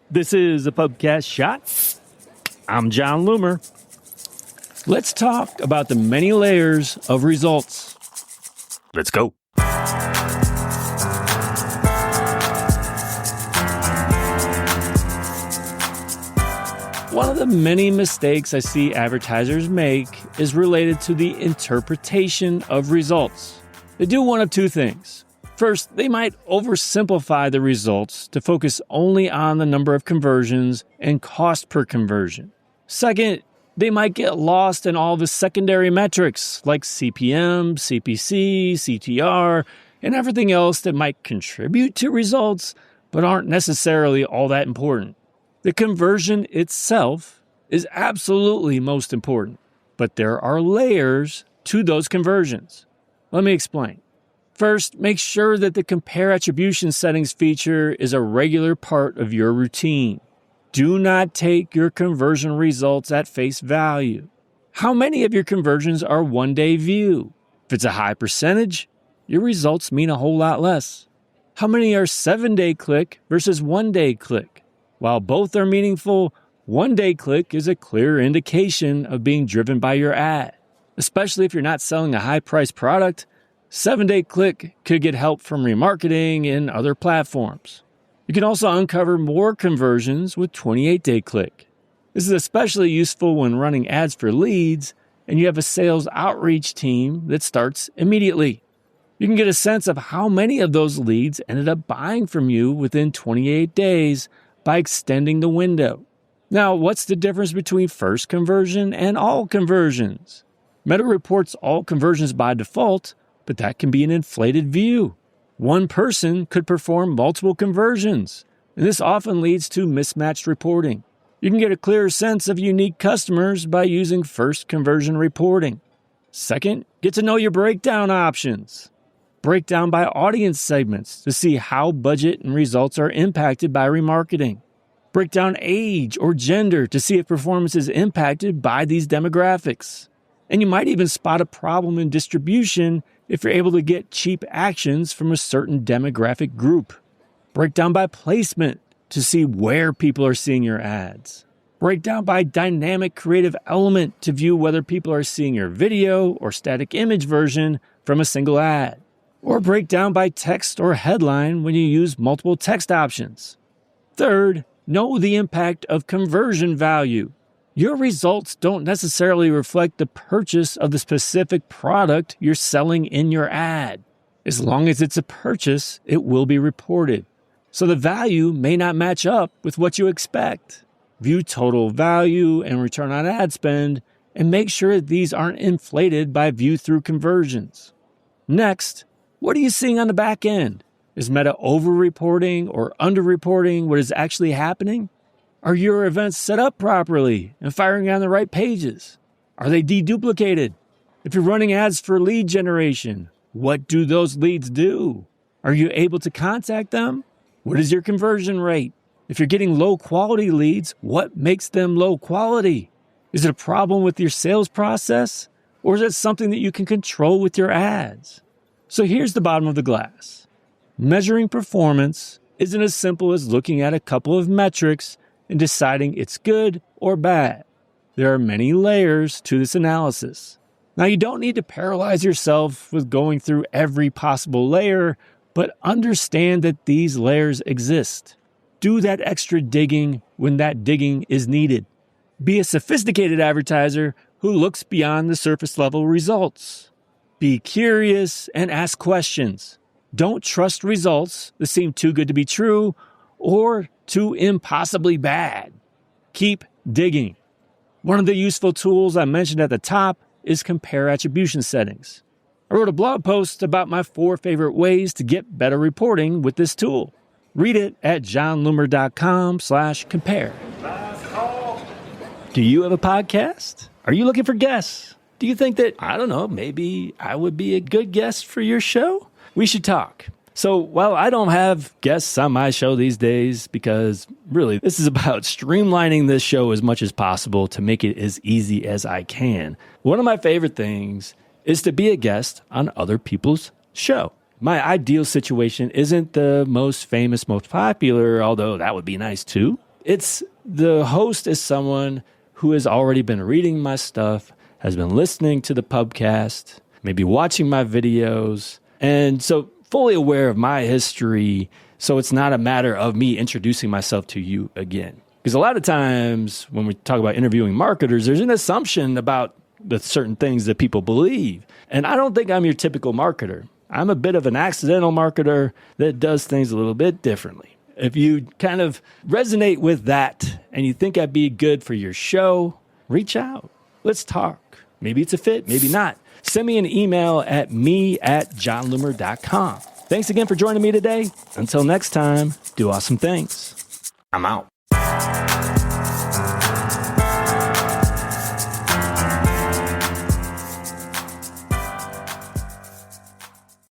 This is a Pubcast Shot. I'm John Loomer. Let's talk about the many layers of results. Let's go. One of the many mistakes I see advertisers make is related to the interpretation of results. They do one of two things. First, they might oversimplify the results to focus only on the number of conversions and cost per conversion. Second, they might get lost in all the secondary metrics like CPM, CPC, CTR, and everything else that might contribute to results but aren't necessarily all that important. The conversion itself is absolutely most important, but there are layers to those conversions. Let me explain. First, make sure that the compare attribution settings feature is a regular part of your routine. Do not take your conversion results at face value. How many of your conversions are one-day view? If it's a high percentage, your results mean a whole lot less. How many are 7-day click versus 1-day click? While both are meaningful, 1-day click is a clear indication of being driven by your ad. Especially if you're not selling a high-priced product, 7-day click could get help from remarketing and other platforms. You can also uncover more conversions with 28-day click. This is especially useful when running ads for leads and you have a sales outreach team that starts immediately. You can get a sense of how many of those leads ended up buying from you within 28 days by extending the window. Now, what's the difference between first conversion and all conversions? Meta reports all conversions by default, but that can be an inflated view. One person could perform multiple conversions, and this often leads to mismatched reporting. You can get a clearer sense of unique customers by using first conversion reporting. Second, get to know your breakdown options. Break down by audience segments to see how budget and results are impacted by remarketing. Break down age or gender to see if performance is impacted by these demographics. And you might even spot a problem in distribution if you're able to get cheap actions from a certain demographic group. Break down by placement to see where people are seeing your ads. Break down by dynamic creative element to view whether people are seeing your video or static image version from a single ad. Or break down by text or headline when you use multiple text options. Third, know the impact of conversion value. Your results don't necessarily reflect the purchase of the specific product you're selling in your ad. As long as it's a purchase, it will be reported. So the value may not match up with what you expect. View total value and return on ad spend, and make sure that these aren't inflated by view-through conversions. Next, what are you seeing on the back end? Is Meta over-reporting or under-reporting what is actually happening? Are your events set up properly and firing on the right pages? Are they deduplicated? If you're running ads for lead generation, what do those leads do? Are you able to contact them? What is your conversion rate? If you're getting low-quality leads, what makes them low quality? Is it a problem with your sales process? Or is it something that you can control with your ads? So here's the bottom of the glass. Measuring performance isn't as simple as looking at a couple of metrics and deciding it's good or bad. There are many layers to this analysis. Now, you don't need to paralyze yourself with going through every possible layer, but understand that these layers exist. Do that extra digging when that digging is needed. Be a sophisticated advertiser who looks beyond the surface level results. Be curious and ask questions. Don't trust results that seem too good to be true or too impossibly bad. Keep digging. One of the useful tools I mentioned at the top is compare attribution settings. I wrote a blog post about my 4 favorite ways to get better reporting with this tool. Read it at johnloomer.com/compare. Do you have a podcast? Are you looking for guests? Do you think that, maybe I would be a good guest for your show? We should talk. So while I don't have guests on my show these days, because really this is about streamlining this show as much as possible to make it as easy as I can, one of my favorite things is to be a guest on other people's show. My ideal situation isn't the most famous, most popular, although that would be nice too. It's the host is someone who has already been reading my stuff, has been listening to the pubcast, maybe watching my videos, and so fully aware of my history. So it's not a matter of me introducing myself to you again. Because a lot of times when we talk about interviewing marketers, there's an assumption about the certain things that people believe. And I don't think I'm your typical marketer. I'm a bit of an accidental marketer that does things a little bit differently. If you kind of resonate with that and you think I'd be good for your show, reach out. Let's talk. Maybe it's a fit, maybe not. Send me an email at me@johnloomer.com. Thanks again for joining me today. Until next time, do awesome things. I'm out.